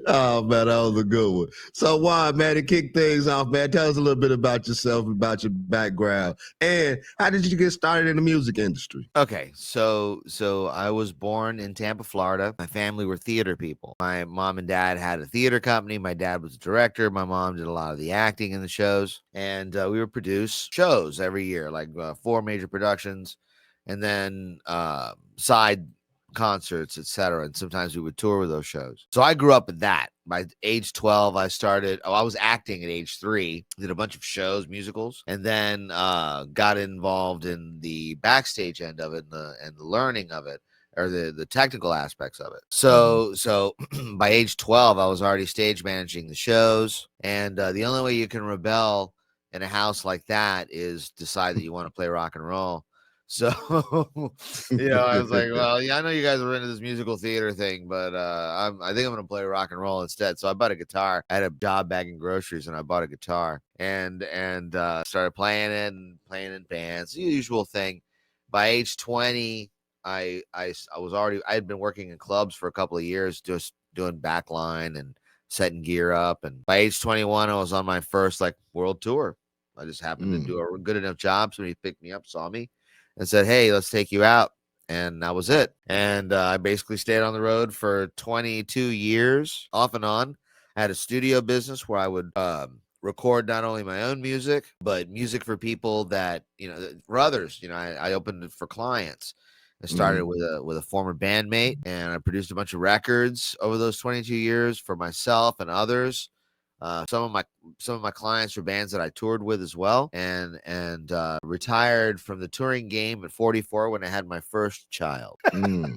Oh man, that was a good one. So Juan, man, to kick things off, man, tell us a little bit about yourself, about your background, and how did you get started in the music industry? Okay, so I was born in Tampa, Florida. My family were theater people. My mom and dad had a theater company. My dad was a director. My mom did a lot of the acting in the shows, and we would produce shows every year, like 4 major productions, and then side concerts, etc. And sometimes we would tour with those shows. So I grew up in that. By age 12, I started. I was acting at age 3. Did a bunch of shows, musicals, and then got involved in the backstage end of it and the learning of it, or the technical aspects of it. So by age 12, I was already stage managing the shows, and the only way you can rebel in a house like that is decide that you want to play rock and roll. So, I was like, well, yeah, I know you guys are into this musical theater thing, but I think I'm going to play rock and roll instead. So I bought a guitar. I had a job bagging groceries, and I bought a guitar and started playing it and playing in bands, the usual thing. By age 20, I had been working in clubs for a couple of years, just doing backline and setting gear up. And by age 21, I was on my first world tour. I just happened to do a good enough job. Somebody picked me up, saw me, and said, "Hey, let's take you out." And that was it. And I basically stayed on the road for 22 years, off and on. I had a studio business where I would record not only my own music, but music for people that, for others. I opened it for clients. I started with a former bandmate, and I produced a bunch of records over those 22 years for myself and others. Some of my clients were bands that I toured with as well, and retired from the touring game at 44 when I had my first child. Yeah.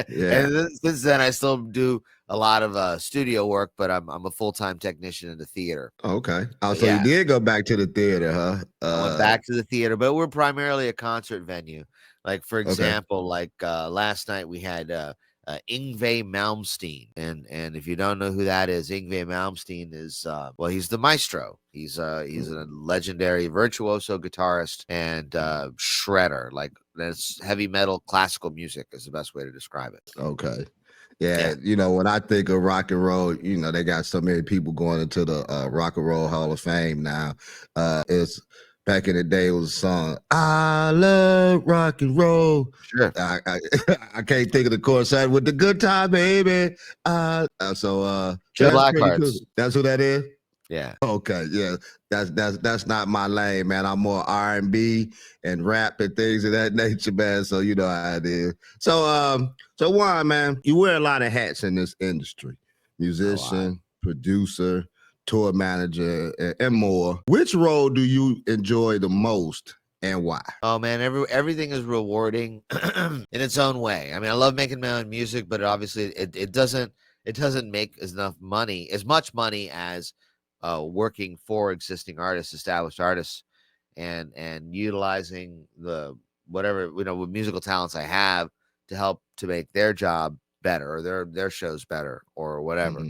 And since then, I still do a lot of studio work, but I'm a full-time technician in the theater. Okay. Oh, But so you yeah, did go back to the theater, huh? I went back to the theater, but we're primarily a concert venue. Like, for Okay. example, last night we had Yngwie Malmsteen, and if you don't know who that is, Yngwie Malmsteen is he's the maestro. He's a legendary virtuoso guitarist and shredder. Like, that's heavy metal classical music is the best way to describe it. Okay. Yeah, Yeah. when I think of rock and roll, they got so many people going into the Rock and Roll Hall of Fame now. It's back in the day, it was a song, "I love rock and roll." Sure. I I can't think of the chorus. With the good time, baby. So Joe that's pretty cool. Blackheart's. That's who that is. Yeah. Okay, yeah, that's not my lane, man. I'm more R&B and rap and things of that nature, man. So you know how it is. So Juan, man, you wear a lot of hats in this industry: A lot. musician, producer, tour manager, and more. Which role do you enjoy the most, and why? Oh man, everything is rewarding in its own way. I mean, I love making my own music, but obviously it doesn't make as much money as working for existing artists, established artists, and utilizing the whatever musical talents I have to help to make their job better or their shows better or whatever.